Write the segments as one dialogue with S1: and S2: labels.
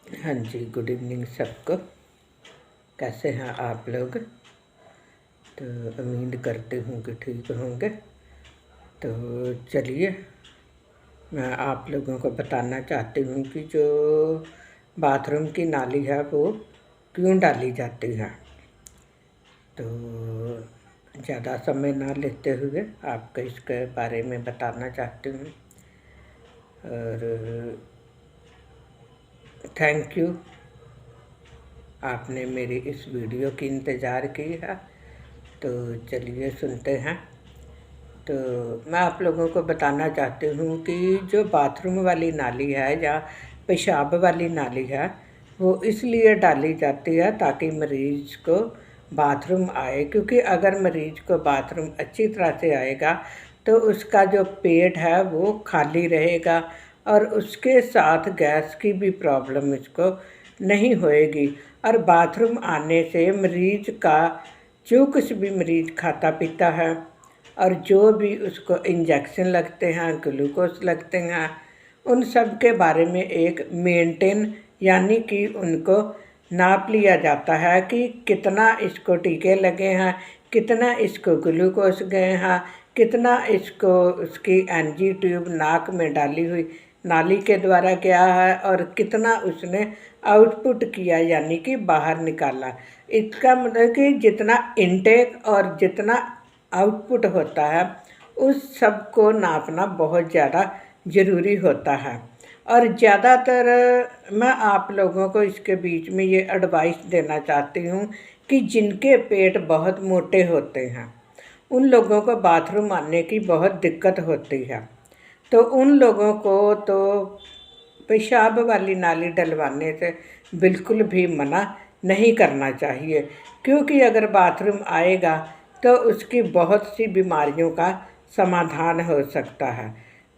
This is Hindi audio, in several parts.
S1: हाँ जी, गुड इवनिंग सबको। कैसे हैं आप लोग? तो उम्मीद करती हूँ कि ठीक होंगे। तो चलिए, मैं आप लोगों को बताना चाहती हूँ कि जो बाथरूम की नाली है वो क्यों डाली जाती है। तो ज़्यादा समय ना लेते हुए आपको इसके बारे में बताना चाहती हूँ। और थैंक यू, आपने मेरी इस वीडियो की इंतज़ार की है। तो चलिए सुनते हैं। तो मैं आप लोगों को बताना चाहती हूँ कि जो बाथरूम वाली नाली है या पेशाब वाली नाली है वो इसलिए डाली जाती है ताकि मरीज़ को बाथरूम आए, क्योंकि अगर मरीज़ को बाथरूम अच्छी तरह से आएगा तो उसका जो पेट है वो खाली रहेगा और उसके साथ गैस की भी प्रॉब्लम इसको नहीं होएगी। और बाथरूम आने से मरीज़ का जो कुछ भी मरीज़ खाता पीता है और जो भी उसको इंजेक्शन लगते हैं, ग्लूकोज लगते हैं, उन सब के बारे में एक मेंटेन यानी कि उनको नाप लिया जाता है कि कितना इसको टीके लगे हैं, कितना इसको ग्लूकोज गए हैं, कितना इसको उसकी एनजी ट्यूब नाक में डाली हुई नाली के द्वारा गया है और कितना उसने आउटपुट किया यानी कि बाहर निकाला। इसका मतलब कि जितना इनटेक और जितना आउटपुट होता है उस सब को नापना बहुत ज़्यादा ज़रूरी होता है। और ज़्यादातर मैं आप लोगों को इसके बीच में ये एडवाइस देना चाहती हूँ कि जिनके पेट बहुत मोटे होते हैं उन लोगों को बाथरूम आने की बहुत दिक्कत होती है। तो उन लोगों को तो पेशाब वाली नाली डलवाने से बिल्कुल भी मना नहीं करना चाहिए, क्योंकि अगर बाथरूम आएगा तो उसकी बहुत सी बीमारियों का समाधान हो सकता है।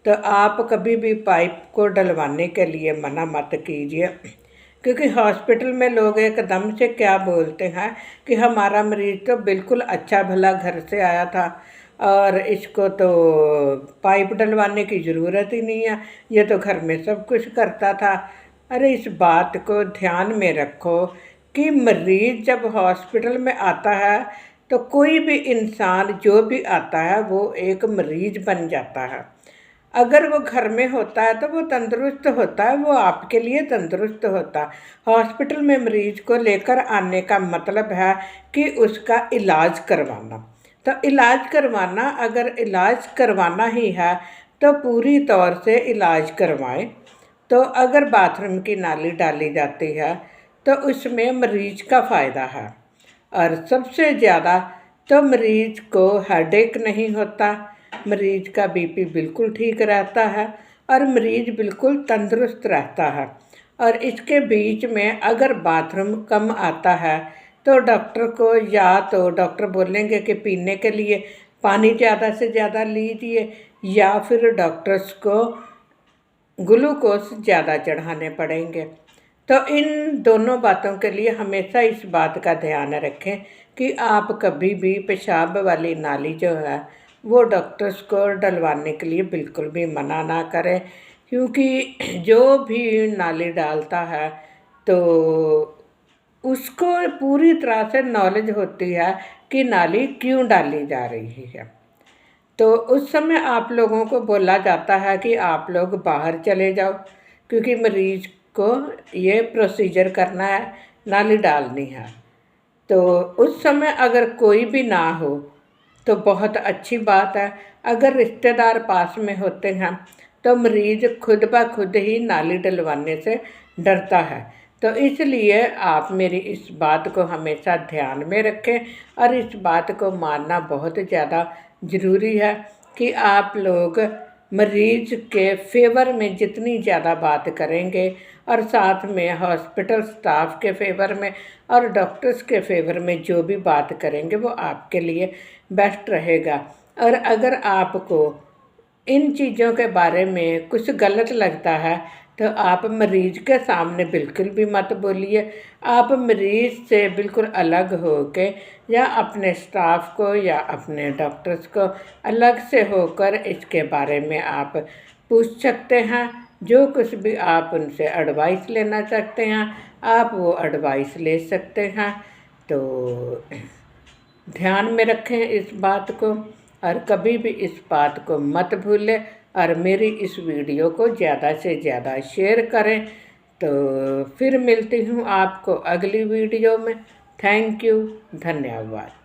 S1: तो आप कभी भी पाइप को डलवाने के लिए मना मत कीजिए, क्योंकि हॉस्पिटल में लोग एकदम से क्या बोलते हैं कि हमारा मरीज़ तो बिल्कुल अच्छा भला घर से आया था और इसको तो पाइप डलवाने की ज़रूरत ही नहीं है, ये तो घर में सब कुछ करता था। अरे इस बात को ध्यान में रखो कि मरीज़ जब हॉस्पिटल में आता है तो कोई भी इंसान जो भी आता है वो एक मरीज़ बन जाता है। अगर वो घर में होता है तो वो तंदुरुस्त होता है, वो आपके लिए तंदुरुस्त होता है। हॉस्पिटल में मरीज़ को लेकर आने का मतलब है कि उसका इलाज करवाना। तो इलाज करवाना, अगर इलाज करवाना ही है तो पूरी तौर से इलाज करवाएं। तो अगर बाथरूम की नाली डाली जाती है तो उसमें मरीज़ का फ़ायदा है और सबसे ज़्यादा तो मरीज़ को हेडेक नहीं होता, मरीज़ का बीपी बिल्कुल ठीक रहता है और मरीज़ बिल्कुल तंदुरुस्त रहता है। और इसके बीच में अगर बाथरूम कम आता है तो डॉक्टर को या तो डॉक्टर बोलेंगे कि पीने के लिए पानी ज़्यादा से ज़्यादा लीजिए या फिर डॉक्टर्स को ग्लूकोज ज़्यादा चढ़ाने पड़ेंगे। तो इन दोनों बातों के लिए हमेशा इस बात का ध्यान रखें कि आप कभी भी पेशाब वाली नाली जो है वो डॉक्टर्स को डलवाने के लिए बिल्कुल भी मना ना करें, क्योंकि जो भी नाली डालता है तो उसको पूरी तरह से नॉलेज होती है कि नाली क्यों डाली जा रही है। तो उस समय आप लोगों को बोला जाता है कि आप लोग बाहर चले जाओ, क्योंकि मरीज़ को ये प्रोसीजर करना है, नाली डालनी है। तो उस समय अगर कोई भी ना हो तो बहुत अच्छी बात है। अगर रिश्तेदार पास में होते हैं तो मरीज़ खुद ब खुद ही नाली डलवाने से डरता है। तो इसलिए आप मेरी इस बात को हमेशा ध्यान में रखें और इस बात को मानना बहुत ज़्यादा ज़रूरी है कि आप लोग मरीज़ के फेवर में जितनी ज़्यादा बात करेंगे और साथ में हॉस्पिटल स्टाफ के फेवर में और डॉक्टर्स के फेवर में जो भी बात करेंगे वो आपके लिए बेस्ट रहेगा। और अगर आपको इन चीज़ों के बारे में कुछ गलत लगता है तो आप मरीज़ के सामने बिल्कुल भी मत बोलिए। आप मरीज़ से बिल्कुल अलग होके या अपने स्टाफ को या अपने डॉक्टर्स को अलग से होकर इसके बारे में आप पूछ सकते हैं जो कुछ भी आप उनसे एडवाइस लेना चाहते हैं आप वो एडवाइस ले सकते हैं। तो ध्यान में रखें इस बात को और कभी भी इस बात को मत भूलें और मेरी इस वीडियो को ज़्यादा से ज़्यादा शेयर करें। तो फिर मिलती हूँ आपको अगली वीडियो में। थैंक यू, धन्यवाद।